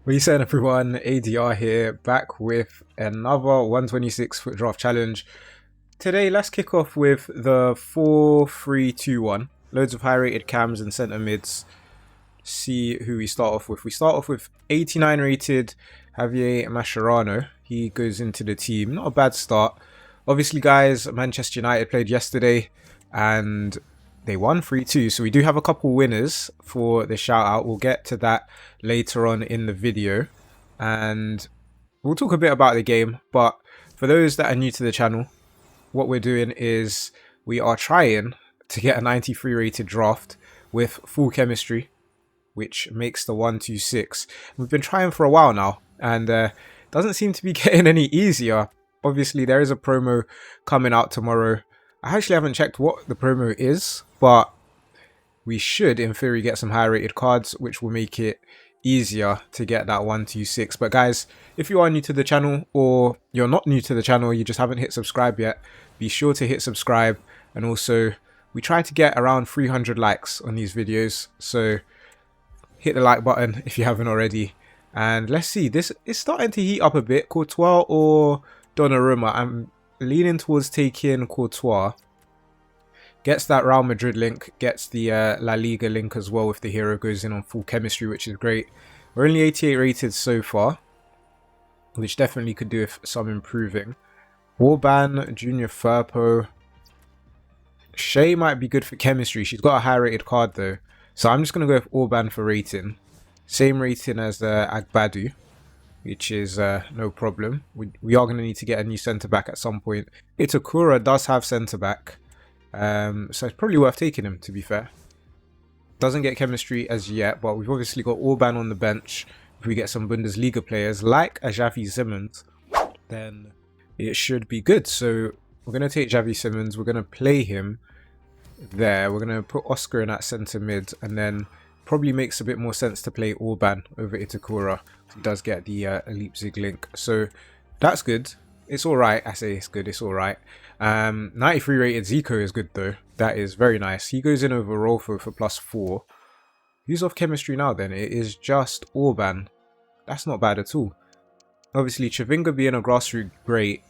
What are you saying, everyone? ADR here, back with another 126 foot draft challenge. Today, let's kick off with the 4-3-2-1. Loads of high rated cams and centre mids. See who we start off with. We start off with 89 rated Javier Mascherano. He goes into the team. Not a bad start. Obviously, guys, Manchester United played yesterday and they won 3-2, so we do have a couple winners for the shout out. We'll get to that later on in the video and we'll talk a bit about the game. But for those that are new to the channel, what we're doing is we are trying to get a 93 rated draft with full chemistry, which makes the 126. We've been trying for a while now and doesn't seem to be getting any easier. Obviously, there is a promo coming out tomorrow. I actually haven't checked what the promo is, but we should, in theory, get some high rated cards, which will make it easier to get that 126. But guys, if you are new to the channel or you're not new to the channel, you just haven't hit subscribe yet, be sure to hit subscribe. And also, we try to get around 300 likes on these videos, so hit the like button if you haven't already. And let's see, this is starting to heat up a bit. Courtois or Donnarumma? I'm leaning towards taking Courtois. Gets that Real Madrid link, gets the La Liga link as well if the hero goes in on full chemistry, which is great. We're only 88 rated so far, which definitely could do with some improving. Orban, Junior Firpo. Shea might be good for chemistry. She's got a high rated card though, so I'm just going to go with Orban for rating. Same rating as Agbadu, which is no problem. We are going to need to get a new centre-back at some point. Itakura does have centre-back, so it's probably worth taking him, to be fair. Doesn't get chemistry as yet, but we've obviously got Orban on the bench. If we get some Bundesliga players like a Xavi Simons, then it should be good. So we're going to take Xavi Simons, we're going to play him there. We're going to put Oscar in at centre mid, and then probably makes a bit more sense to play Orban over Itakura. He does get the Leipzig link, so that's good. It's alright. I say it's good, it's alright. 93 rated Zico is good though. That is very nice. He goes in over Rolfo for +4. Who's off chemistry now then? It is just Orban. That's not bad at all. Obviously, Chavinga being a grassroots great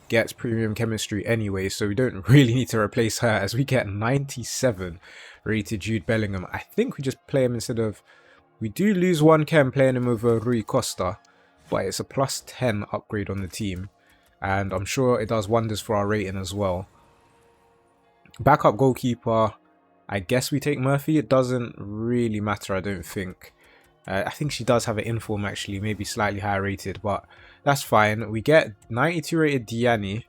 gets premium chemistry anyway, so we don't really need to replace her as we get 97 rated Jude Bellingham. I think we just play him instead of... We do lose 1 chem playing him over Rui Costa, but it's a +10 upgrade on the team, and I'm sure it does wonders for our rating as well. Backup goalkeeper, I guess we take Murphy. It doesn't really matter, I don't think. I think she does have an inform actually, maybe slightly higher rated, but that's fine. We get 92 rated Diani,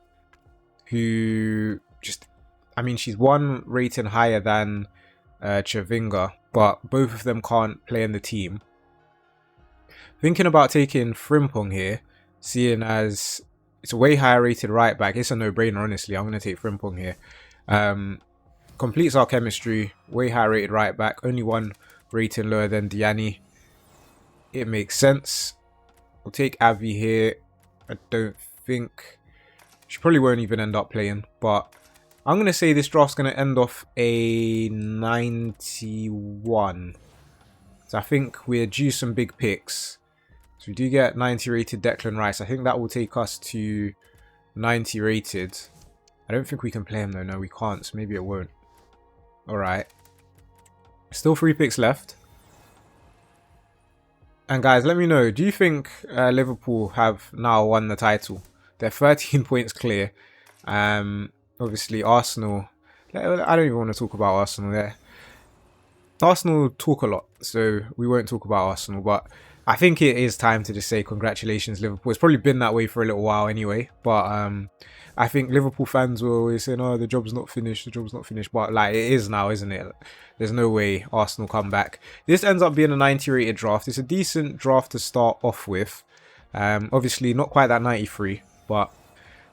who just... I mean, she's 1 rating higher than Chavinga, but both of them can't play in the team. Thinking about taking Frimpong here, seeing as it's a way higher rated right back. It's a no-brainer, honestly. I'm going to take Frimpong here. Completes our chemistry, way higher rated right back, only 1 rating lower than Diani. It makes sense. We'll take Avi here. I don't think... She probably won't even end up playing, but I'm going to say this draft's going to end off a 91. So I think we're due some big picks. So we do get 90 rated Declan Rice. I think that will take us to 90 rated. I don't think we can play him though. No, we can't. So maybe it won't. Alright. Still 3 picks left. And guys, let me know. Do you think Liverpool have now won the title? They're 13 points clear. Obviously, Arsenal... I don't even want to talk about Arsenal there. Arsenal talk a lot, so we won't talk about Arsenal. But I think it is time to just say congratulations, Liverpool. It's probably been that way for a little while anyway. But I think Liverpool fans will always say, no, the job's not finished, the job's not finished. But like, it is now, isn't it? There's no way Arsenal come back. This ends up being a 90 rated draft. It's a decent draft to start off with. Obviously, not quite that 93, but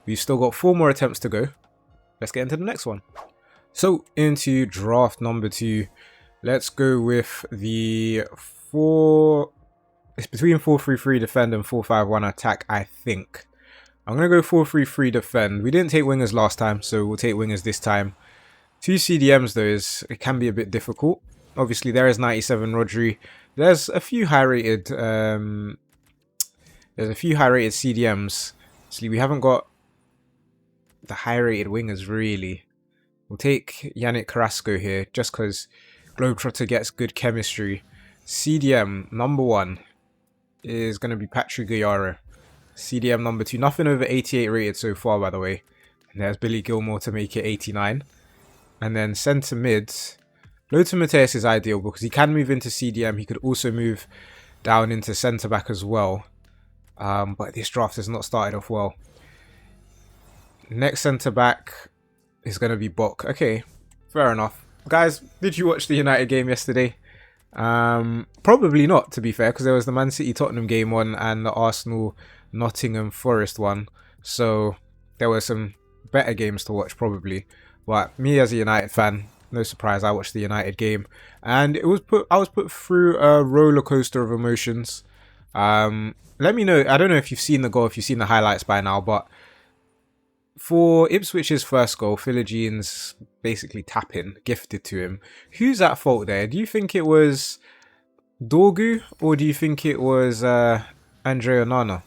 we've still got 4 more attempts to go. Let's get into the next one. So, into draft number 2. Let's go with the 4... It's between 4-3-3 defend and 4-5-1 attack, I think. I'm going to go 4-3-3 defend. We didn't take wingers last time, so we'll take wingers this time. 2 CDMs though, it can be a bit difficult. Obviously, there is 97 Rodri. There's a few high-rated There's a few high-rated CDMs. Actually, we haven't got the high-rated wingers, really. We'll take Yannick Carrasco here, just because Globetrotter gets good chemistry. CDM number 1 is going to be Patrick Guerrero. CDM number 2, nothing over 88 rated so far, by the way. And there's Billy Gilmore to make it 89. And then centre mid, Lothar Matthäus is ideal because he can move into CDM. He could also move down into centre back as well. But this draft has not started off well. Next centre back is going to be Bock. Okay, fair enough. Guys, did you watch the United game yesterday? Probably not, to be fair, because there was the Man City Tottenham game on and the Arsenal Nottingham Forest one. So there were some better games to watch probably. But me as a United fan, no surprise, I watched the United game, and I was put through a roller coaster of emotions. Let me know. I don't know if you've seen the goal, if you've seen the highlights by now, but for Ipswich's first goal, Philogene basically tapping, gifted to him. Who's at fault there? Do you think it was Dorgu or do you think it was Andre Onana?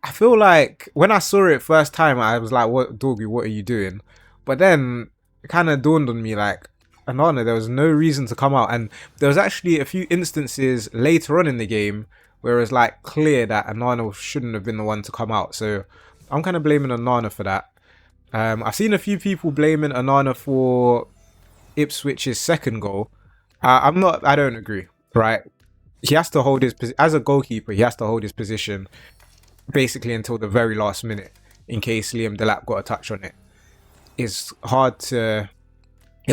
I feel like when I saw it first time, I was like, "What, Dorgu? What are you doing?" But then it kind of dawned on me, like, Onana, there was no reason to come out, and there was actually a few instances later on in the game where it was like clear that Onana shouldn't have been the one to come out. So I'm kind of blaming Onana for that. I've seen a few people blaming Onana for Ipswich's second goal. I don't agree, right? He has to hold his position. As a goalkeeper, he has to hold his position basically until the very last minute in case Liam Delap got a touch on it. It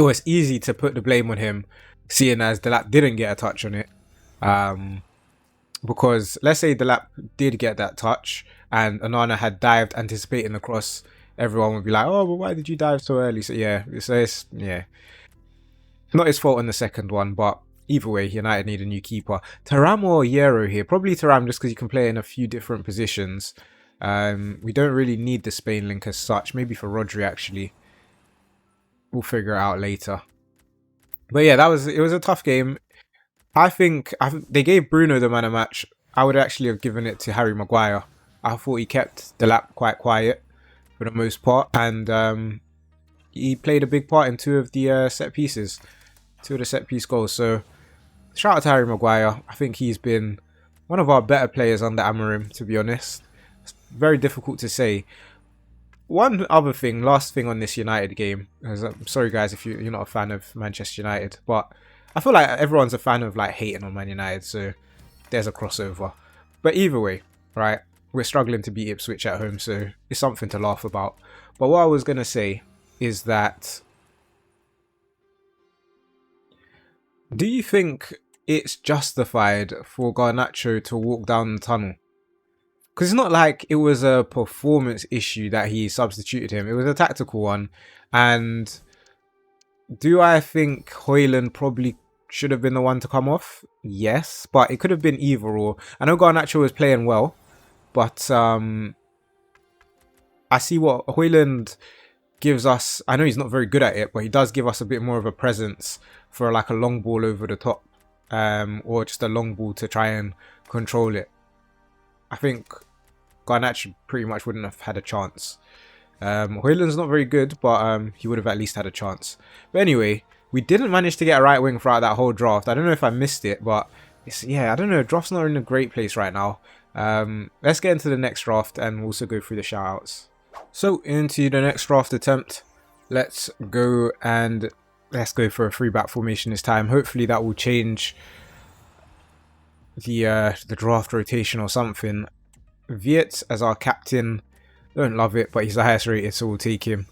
was easy to put the blame on him, seeing as Delap didn't get a touch on it. Because let's say Delap did get that touch and Onana had dived anticipating the cross, everyone would be like, "Oh, but why did you dive so early?" So yeah, it's not his fault on the second one, but either way, United need a new keeper. Thuram or Yero here? Probably Thuram, just because he can play in a few different positions. We don't really need the Spain link as such. Maybe for Rodri, actually. We'll figure it out later. But yeah, it was a tough game. I think they gave Bruno the man of match. I would actually have given it to Harry Maguire. I thought he kept Delap quite quiet for the most part, and he played a big part in two of the set pieces, two of the set piece goals. So shout out to Harry Maguire. I think he's been one of our better players under Amorim, to be honest. It's very difficult to say. One other thing, last thing on this United game, I'm sorry guys if you're not a fan of Manchester United, but I feel like everyone's a fan of like hating on Man United, so there's a crossover. But either way, right, we're struggling to beat Ipswich at home, so it's something to laugh about. But what I was going to say is that, do you think it's justified for Garnacho to walk down the tunnel? Because it's not like it was a performance issue that he substituted him. It was a tactical one. And do I think Højlund probably should have been the one to come off? Yes, but it could have been either or. I know Garnacho was playing well, but I see what Højlund gives us. I know he's not very good at it, but he does give us a bit more of a presence for like a long ball over the top, or just a long ball to try and control it. I think Garnacho pretty much wouldn't have had a chance. Højlund's not very good, but he would have at least had a chance. But anyway, we didn't manage to get a right wing throughout that whole draft. I don't know if I missed it, but I don't know. Draft's not in a great place right now. Let's get into the next draft and also go through the shoutouts. So into the next draft attempt, let's go for a 3-back formation this time. Hopefully that will change the draft rotation or something. Viet as our captain. Don't love it, but he's the highest rated, so we'll take him.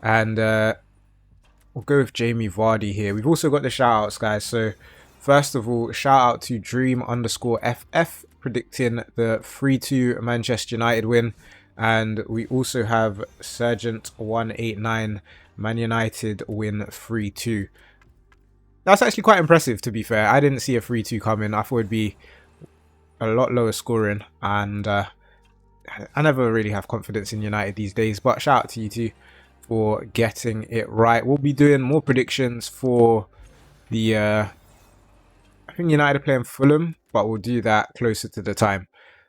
And we'll go with Jamie Vardy here. We've also got the shoutouts, guys. So first of all, shout out to Dream_FF predicting the 3-2 Manchester United win. And we also have Sergeant189 Man United win 3-2. That's actually quite impressive, to be fair. I didn't see a 3-2 coming. I thought it'd be a lot lower scoring, and I never really have confidence in United these days, but shout out to you two for getting it right. We'll be doing more predictions for the I think United are playing Fulham, but we'll do that closer to the time.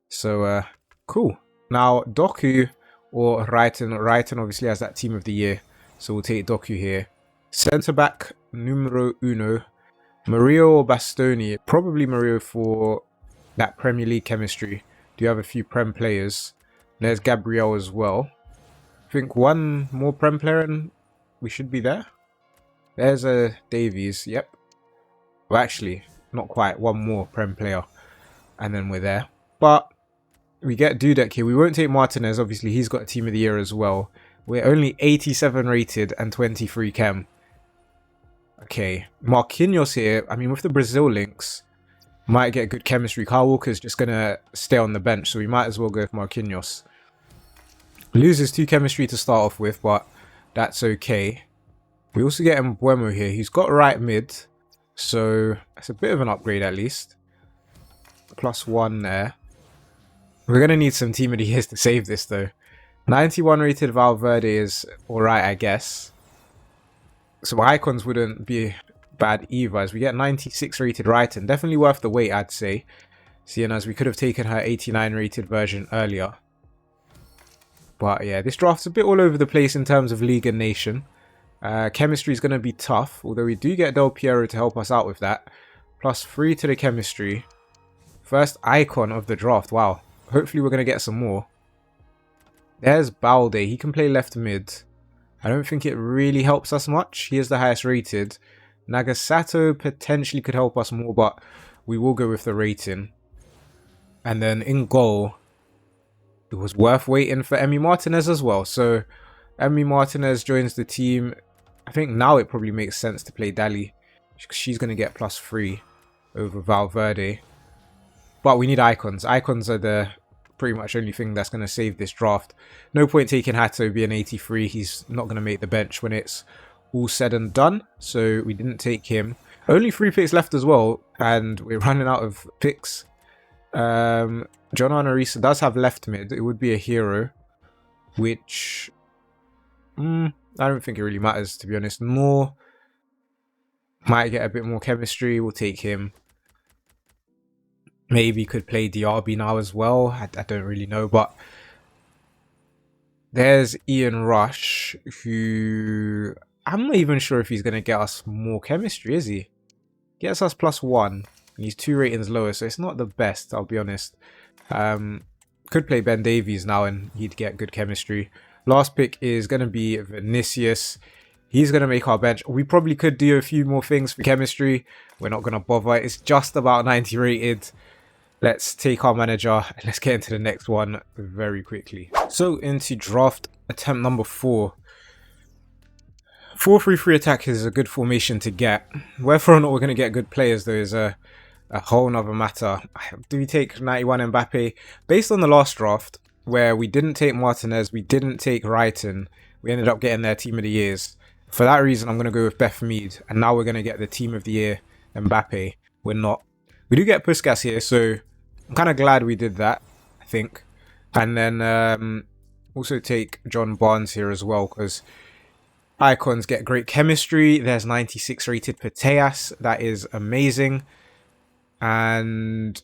So cool. Now Doku or Raiten. Raiten obviously has that team of the year, so we'll take Doku here. Centre back numero uno, Mario or Bastoni. Probably Mario for that Premier League chemistry. Do you have a few Prem players? There's Gabriel as well. I think one more Prem player and we should be there. There's a Davies. Yep. Well, actually, not quite. One more Prem player, and then we're there. But we get Dudek here. We won't take Martinez. Obviously, he's got a team of the year as well. We're only 87 rated and 23 chem. Okay, Marquinhos here. I mean, with the Brazil links, might get good chemistry. Kyle Walker's just going to stay on the bench, so we might as well go with Marquinhos. Loses 2 chemistry to start off with, but that's okay. We also get Mbuemo here. He's got right mid, so that's a bit of an upgrade at least. +1 there. We're going to need some team of the years to save this though. 91 rated Valverde is alright, I guess. So icons wouldn't be bad either, as we get 96 rated Raiten. Definitely worth the wait, I'd say. Seeing as we could have taken her 89 rated version earlier. But yeah, this draft's a bit all over the place in terms of league and nation. Chemistry is going to be tough, although we do get Del Piero to help us out with that. +3 to the chemistry. First icon of the draft, wow. Hopefully we're going to get some more. There's Balde, he can play left mid. I don't think it really helps us much. He is the highest rated. Nagasato potentially could help us more, but we will go with the rating. And then in goal, it was worth waiting for Emi Martinez as well. So Emi Martinez joins the team. I think now it probably makes sense to play Dali. She's going to get +3 over Valverde. But we need icons. Icons are the pretty much only thing that's going to save this draft. No point taking Hato being 83. He's not going to make the bench when it's all said and done. So we didn't take him. Only 3 picks left as well. And we're running out of picks. John Arisa does have left mid. It would be a hero. Which I don't think it really matters, to be honest. Nor might get a bit more chemistry. We'll take him. Maybe could play DRB now as well. I don't really know, but there's Ian Rush, who I'm not even sure if he's going to get us more chemistry, is he? Gets us +1, and he's 2 ratings lower, so it's not the best, I'll be honest. Could play Ben Davies now, and he'd get good chemistry. Last pick is going to be Vinicius. He's going to make our bench. We probably could do a few more things for chemistry. We're not going to bother. It's just about 90 rated. Let's take our manager and let's get into the next one very quickly. So into draft attempt number 4. 4-3-3 attack is a good formation to get. Whether or not we're going to get good players though is a whole nother matter. Do we take 91 Mbappe? Based on the last draft where we didn't take Martinez, we didn't take Raiten, we ended up getting their team of the years. For that reason, I'm going to go with Beth Mead. And now we're going to get the team of the year Mbappe. We're not. We do get Puskas here, so I'm kind of glad we did that, I think. And then also take John Barnes here as well, because icons get great chemistry. There's 96 rated Peteas. That is amazing. And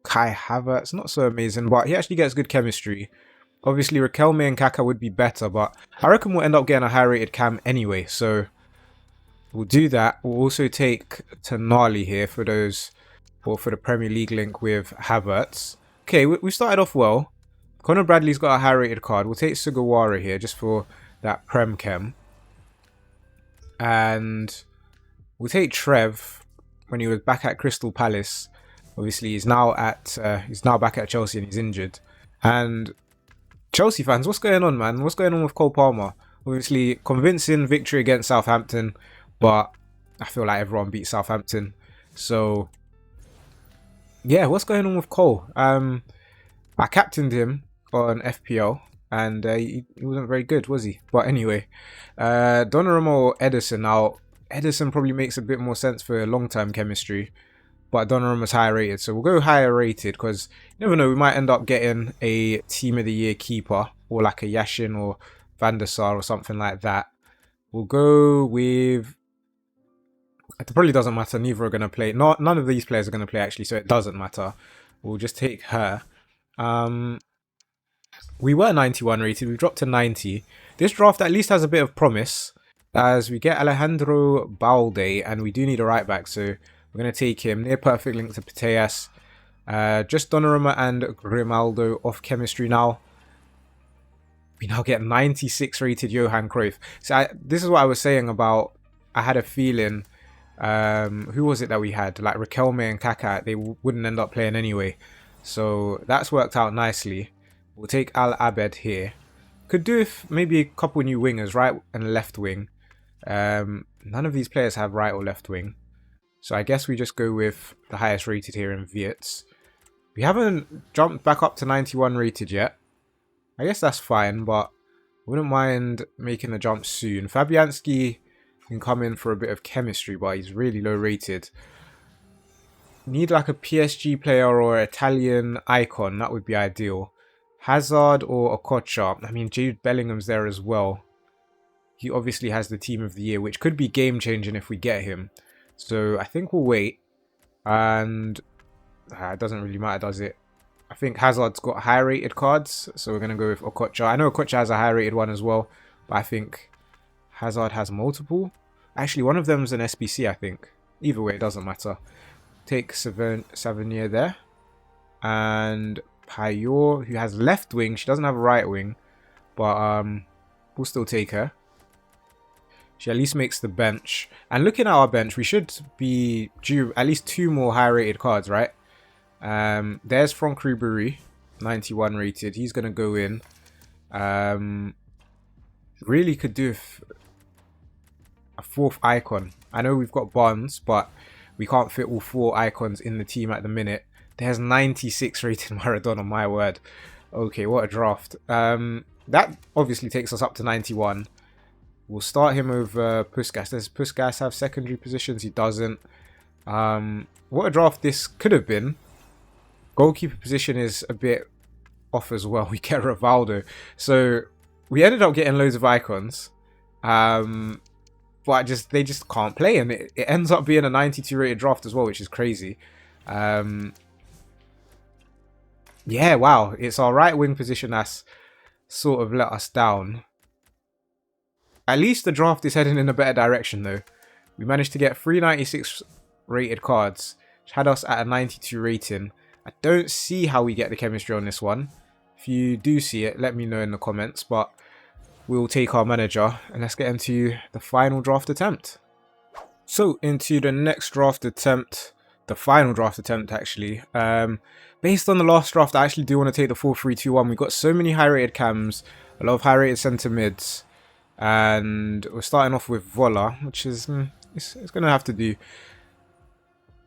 Kai Havertz, not so amazing, but he actually gets good chemistry. Obviously, Riquelme and Kaka would be better, but I reckon we'll end up getting a high-rated cam anyway, so we'll do that. We'll also take Tonali here for those, or for the Premier League link with Havertz. Okay, we started off well. Conor Bradley's got a high-rated card. We'll take Sugawara here just for that Prem Chem. And we'll take Trev when he was back at Crystal Palace. Obviously, he's now back at Chelsea and he's injured. And Chelsea fans, what's going on, man? What's going on with Cole Palmer? Obviously, convincing victory against Southampton, but I feel like everyone beat Southampton. So, yeah, what's going on with Cole? I captained him on FPL, and he wasn't very good, was he? But anyway, Donnarumma or Ederson. Now, Ederson probably makes a bit more sense for long-term chemistry, but Donnarumma's higher rated, so we'll go higher rated because you never know, we might end up getting a team of the year keeper or like a Yashin or Van der Sar or something like that. We'll go with, it probably doesn't matter, neither are going to play, none of these players are going to play actually, so it doesn't matter. We'll just take her. We were 91 rated, we dropped to 90. This draft at least has a bit of promise, as we get Alejandro Balde, and we do need a right back, so we're going to take him. Near perfect link to Pateas. Just Donnarumma and Grimaldo off chemistry now. We now get 96 rated Johan Cruyff. So this is what I was saying about, I had a feeling, who was it that we had? Like Riquelme and Kaká, they wouldn't end up playing anyway. So that's worked out nicely. We'll take Al Abed here. Could do if maybe a couple new wingers, right and left wing. None of these players have right or left wing. So I guess we just go with the highest rated here in Wirtz. We haven't jumped back up to 91 rated yet. I guess that's fine, but wouldn't mind making the jump soon. Fabianski can come in for a bit of chemistry, but he's really low rated. Need like a PSG player or Italian icon. That would be ideal. Hazard or Okocha. I mean, Jude Bellingham's there as well. He obviously has the team of the year, which could be game changing if we get him. So I think we'll wait. And it doesn't really matter, does it? I think Hazard's got high rated cards, so we're going to go with Okocha. I know Okocha has a high rated one as well, but I think Hazard has multiple. Actually, one of them is an SBC, I think. Either way, it doesn't matter. Take Savanier there. And Payot, who has left wing. She doesn't have a right wing, but we'll still take her. She at least makes the bench. And looking at our bench, we should be due at least 2 more high rated cards, right? There's Franck Ribéry, 91 rated. He's going to go in. Really could do a 4th icon. I know we've got Bonds, but we can't fit all 4 icons in the team at the minute. There's 96 rated Maradona, my word. Okay, what a draft. That obviously takes us up to 91. We'll start him over Puskas. Does Puskas have secondary positions? He doesn't. What a draft this could have been. Goalkeeper position is a bit off as well. We get Rivaldo. So we ended up getting loads of icons. But they just can't play. And it ends up being a 92 rated draft as well, which is crazy. Yeah, wow. It's our right wing position that's sort of let us down. At least the draft is heading in a better direction though. We managed to get 396 rated cards, which had us at a 92 rating. I don't see how we get the chemistry on this one. If you do see it, let me know in the comments. But we'll take our manager and let's get into the final draft attempt. So into the next draft attempt, the final draft attempt actually. Based on the last draft, I actually do want to take the 4-3-2-1. We've got so many high rated cams, a lot of high rated centre mids. And we're starting off with Vola, which is it's going to have to do.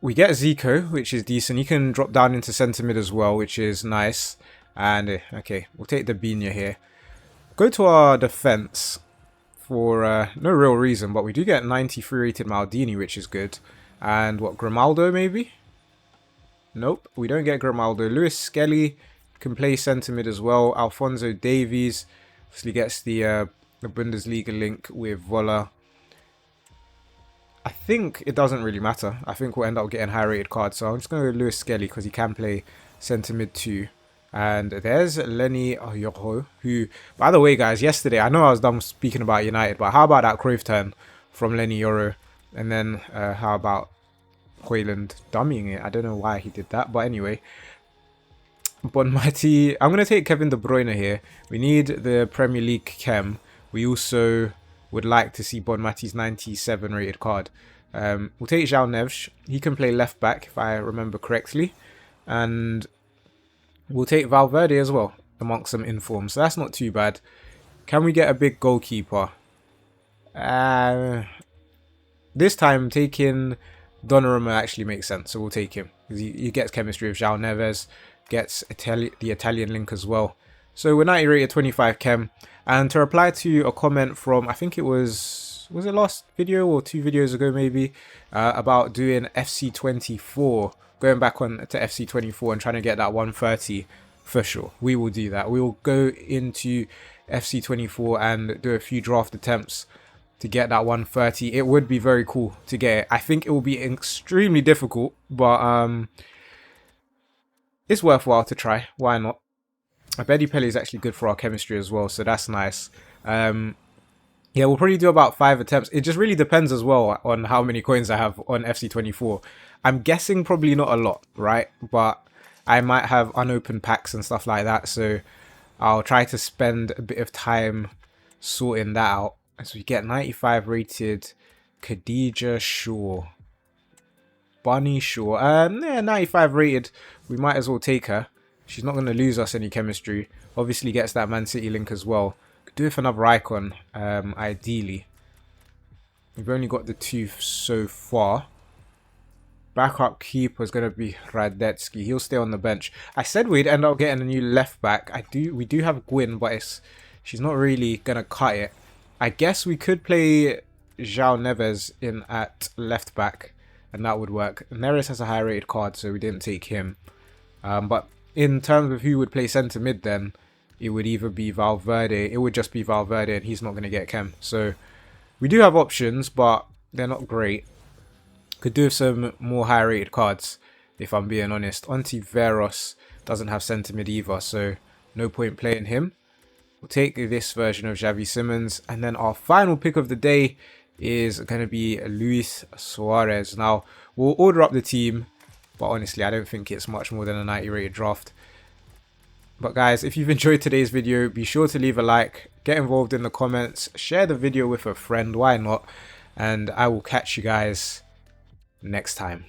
We get Zico, which is decent. He can drop down into centre mid as well, which is nice. And okay, we'll take the Bina here. Go to our defence for no real reason, but we do get 93 rated Maldini, which is good. And what, Grimaldo maybe? Nope, we don't get Grimaldo. Lewis Skelly can play centre mid as well. Alphonso Davies obviously gets the Bundesliga link with Vola. I think it doesn't really matter. I think we'll end up getting high rated cards. So I'm just going to go Lewis Skelly because he can play centre mid too. And there's Lenny Oyoro, who, by the way, guys, yesterday, I know I was done speaking about United, but how about that Cruyff turn from Lenny Oyoro? And then how about Højlund dummying it? I don't know why he did that, but anyway. Bonmati, I'm going to take Kevin De Bruyne here. We need the Premier League chem. We also would like to see Bonmati's 97 rated card. We'll take João Neves. He can play left back if I remember correctly. And we'll take Valverde as well amongst some informs. So that's not too bad. Can we get a big goalkeeper? This time taking Donnarumma actually makes sense. So we'll take him. He gets chemistry with João Neves. Gets the Italian link as well. So we're 90 rated 25 chem. And to reply to a comment from, I think it was it last video or 2 videos ago maybe, about doing FC24, going back on to FC24 and trying to get that 130 for sure. We will do that. We will go into FC24 and do a few draft attempts to get that 130. It would be very cool to get it. I think it will be extremely difficult, but it's worthwhile to try. Why not? Abedi Pele is actually good for our chemistry as well, so that's nice. Yeah, we'll probably do about 5 attempts. It just really depends as well on how many coins I have on FC24. I'm guessing probably not a lot, right? But I might have unopened packs and stuff like that, so I'll try to spend a bit of time sorting that out. As we get 95 rated Khadija Shaw. Bunny Shaw. Yeah, 95 rated. We might as well take her. She's not going to lose us any chemistry. Obviously gets that Man City link as well. Could do with another icon, ideally. We've only got the 2 so far. Backup keeper is going to be Radetsky. He'll stay on the bench. I said we'd end up getting a new left back. We do have Gwyn, but she's not really going to cut it. I guess we could play João Neves in at left back, and that would work. Neres has a high rated card, so we didn't take him. But in terms of who would play centre mid, then it would either be Valverde. It would just be Valverde, and he's not going to get chem. So we do have options, but they're not great. Could do with some more high rated cards, if I'm being honest. Ontiveros doesn't have centre mid either, so no point playing him. We'll take this version of Xavi Simons, and then our final pick of the day is going to be Luis Suarez. Now, we'll order up the team, but honestly, I don't think it's much more than a 90 rated draft. But guys, if you've enjoyed today's video, be sure to leave a like, get involved in the comments, share the video with a friend, why not? And I will catch you guys next time.